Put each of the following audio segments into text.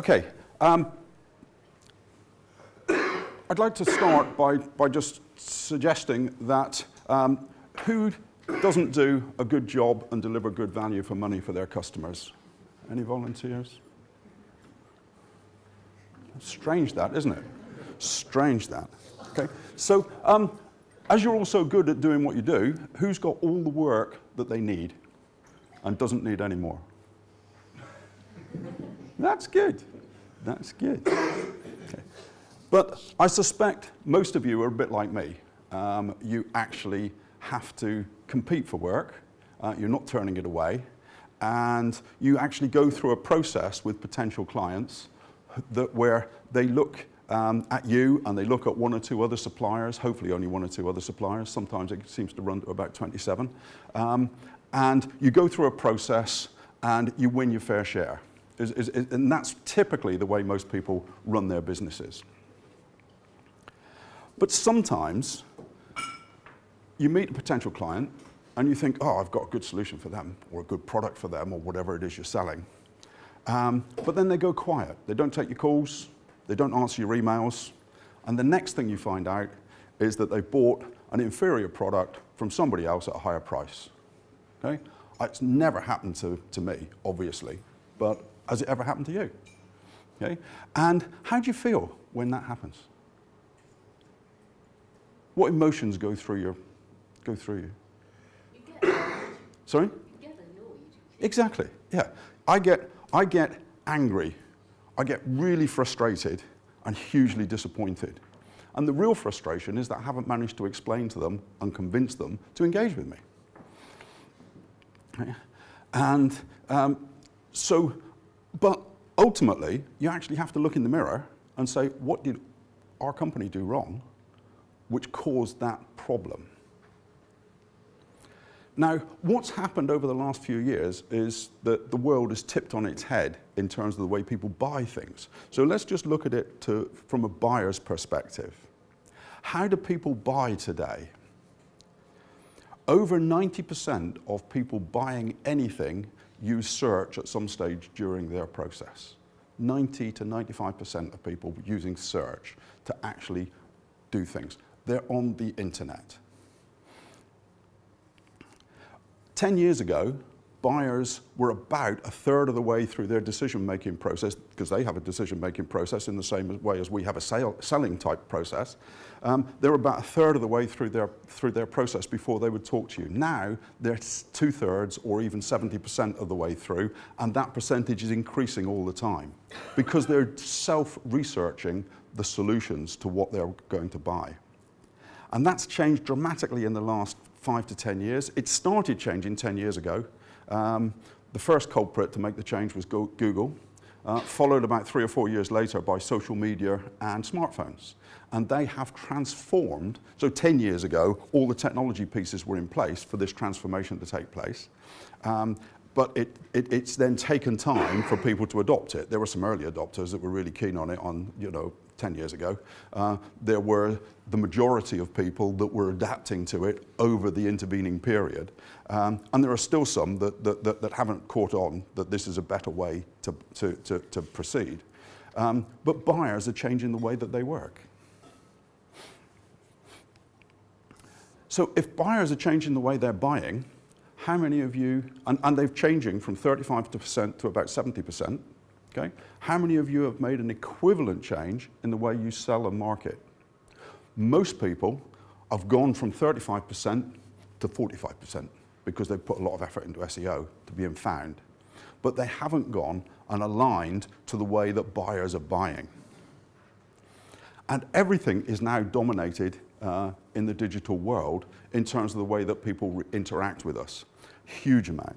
Okay. I'd like to start by just suggesting that who doesn't do a good job and deliver good value for money for their customers? Any volunteers? Strange that, isn't it? Strange that. Okay. So as you're all so good at doing what you do, who's got all the work that they need and doesn't need any more? That's good. That's good. Okay. But I suspect most of you are a bit like me. You actually have to compete for work. You're not turning it away. And you actually go through a process with potential clients where they look at you and they look at one or two other suppliers, hopefully only one or two other suppliers. Sometimes it seems to run to about 27. And you go through a process and you win your fair share. And that's typically the way most people run their businesses. But sometimes you meet a potential client and you think, oh, I've got a good solution for them or a good product for them or whatever it is you're selling. But then they go quiet. They don't take your calls. They don't answer your emails. And the next thing you find out is that they bought an inferior product from somebody else at a higher price. Okay? It's never happened to me, obviously, but has it ever happened to you? Okay? And how do you feel when that happens? What emotions go through you? You get annoyed. Sorry? You get annoyed. Exactly. Yeah. I get angry. I get really frustrated and hugely disappointed. And the real frustration is that I haven't managed to explain to them and convince them to engage with me. Okay. And but ultimately, you actually have to look in the mirror and say, what did our company do wrong which caused that problem? Now, what's happened over the last few years is that the world is tipped on its head in terms of the way people buy things. So let's just look at it from a buyer's perspective. How do people buy today? Over 90% of people buying anything use search at some stage during their process. 90 to 95% of people using search to actually do things. They're on the internet. 10 years ago, buyers were about a third of the way through their decision-making process, because they have a decision-making process in the same way as we have a selling type process. They were about a third of the way through their process before they would talk to you. Now, they're 2/3 or even 70% of the way through, and that percentage is increasing all the time because they're self-researching the solutions to what they're going to buy. And that's changed dramatically in the last 5 to 10 years. It started changing 10 years ago. The first culprit to make the change was Google, followed about 3 or 4 years later by social media and smartphones. And they have transformed. So 10 years ago, all the technology pieces were in place for this transformation to take place. But it's then taken time for people to adopt it. There were some early adopters that were really keen on it 10 years ago. There were the majority of people that were adapting to it over the intervening period. And there are still some that haven't caught on that this is a better way to proceed. But buyers are changing the way that they work. So if buyers are changing the way they're buying, how many of you, and they're changing from 35% to about 70%, okay? How many of you have made an equivalent change in the way you sell and market? Most people have gone from 35% to 45% because they've put a lot of effort into SEO to being found. But they haven't gone and aligned to the way that buyers are buying. And everything is now dominated in the digital world in terms of the way that people interact with us. Huge amount.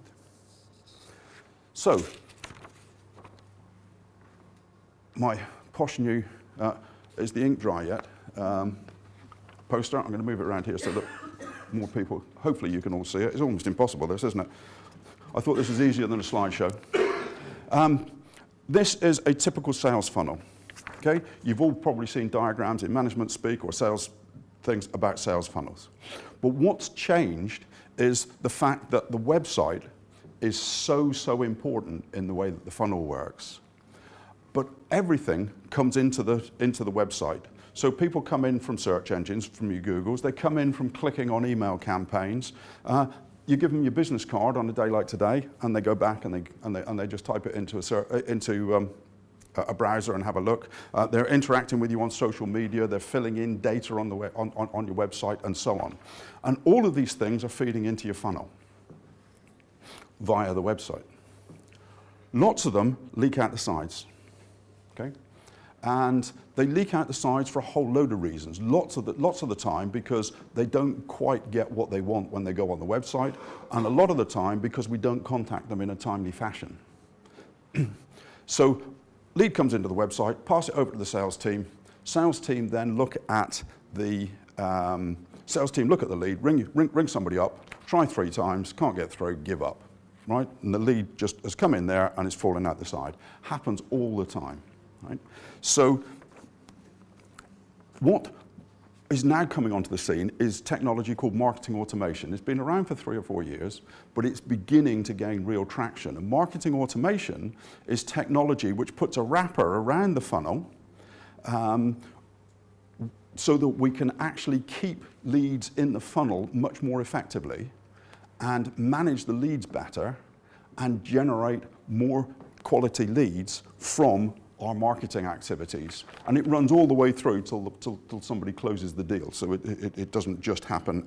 So, my posh new, is the ink dry yet? Poster, I'm going to move it around here so that more people, hopefully you can all see it. It's almost impossible this, isn't it? I thought this was easier than a slideshow. This is a typical sales funnel. Okay? You've all probably seen diagrams in management speak or sales things about sales funnels. But what's changed is the fact that the website is so important in the way that the funnel works. but everything comes into the website. So people come in from search engines, from your Googles, they come in from clicking on email campaigns. You give them your business card on a day like today, and they go back and they just type it into a browser and have a look. They're interacting with you on social media, they're filling in data on your website, and so on. And all of these things are feeding into your funnel via the website. Lots of them leak out the sides, okay? And they leak out the sides for a whole load of reasons. Lots of the time because they don't quite get what they want when they go on the website, and a lot of the time because we don't contact them in a timely fashion. So lead comes into the website, pass it over to the sales team. Sales team then look at the lead, ring somebody up, try 3 times, can't get through, give up, right? And the lead just has come in there and it's falling out the side. Happens all the time, right? So what is now coming onto the scene is technology called marketing automation. It's been around for 3 or 4 years, but it's beginning to gain real traction. And marketing automation is technology which puts a wrapper around the funnel so that we can actually keep leads in the funnel much more effectively and manage the leads better and generate more quality leads from our marketing activities. And it runs all the way through till somebody closes the deal. So it doesn't just happen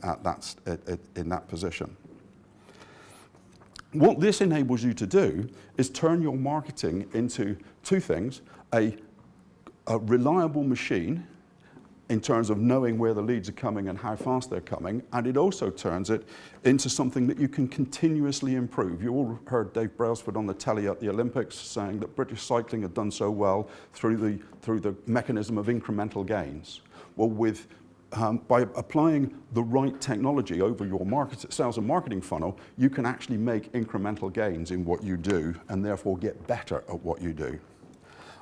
in that position. What this enables you to do is turn your marketing into 2 things: a reliable machine in terms of knowing where the leads are coming and how fast they're coming, and it also turns it into something that you can continuously improve. You all heard Dave Brailsford on the telly at the Olympics saying that British cycling had done so well through the mechanism of incremental gains. Well, by applying the right technology over your sales and marketing funnel, you can actually make incremental gains in what you do and therefore get better at what you do.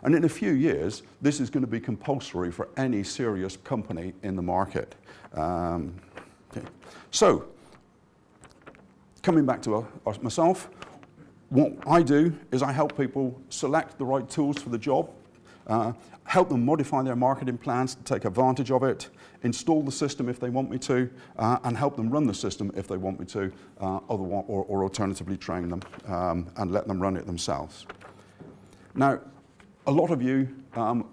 And in a few years, this is going to be compulsory for any serious company in the market. Okay. So, coming back to myself, what I do is I help people select the right tools for the job, help them modify their marketing plans to take advantage of it, install the system if they want me to, and help them run the system if they want me to, or alternatively train them and let them run it themselves. Now, a lot of you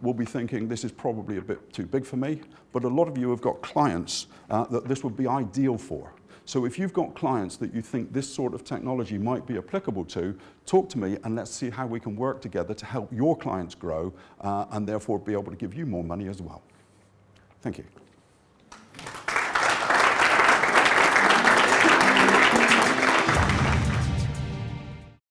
will be thinking this is probably a bit too big for me, but a lot of you have got clients that this would be ideal for. So if you've got clients that you think this sort of technology might be applicable to, talk to me and let's see how we can work together to help your clients grow and therefore be able to give you more money as well. Thank you.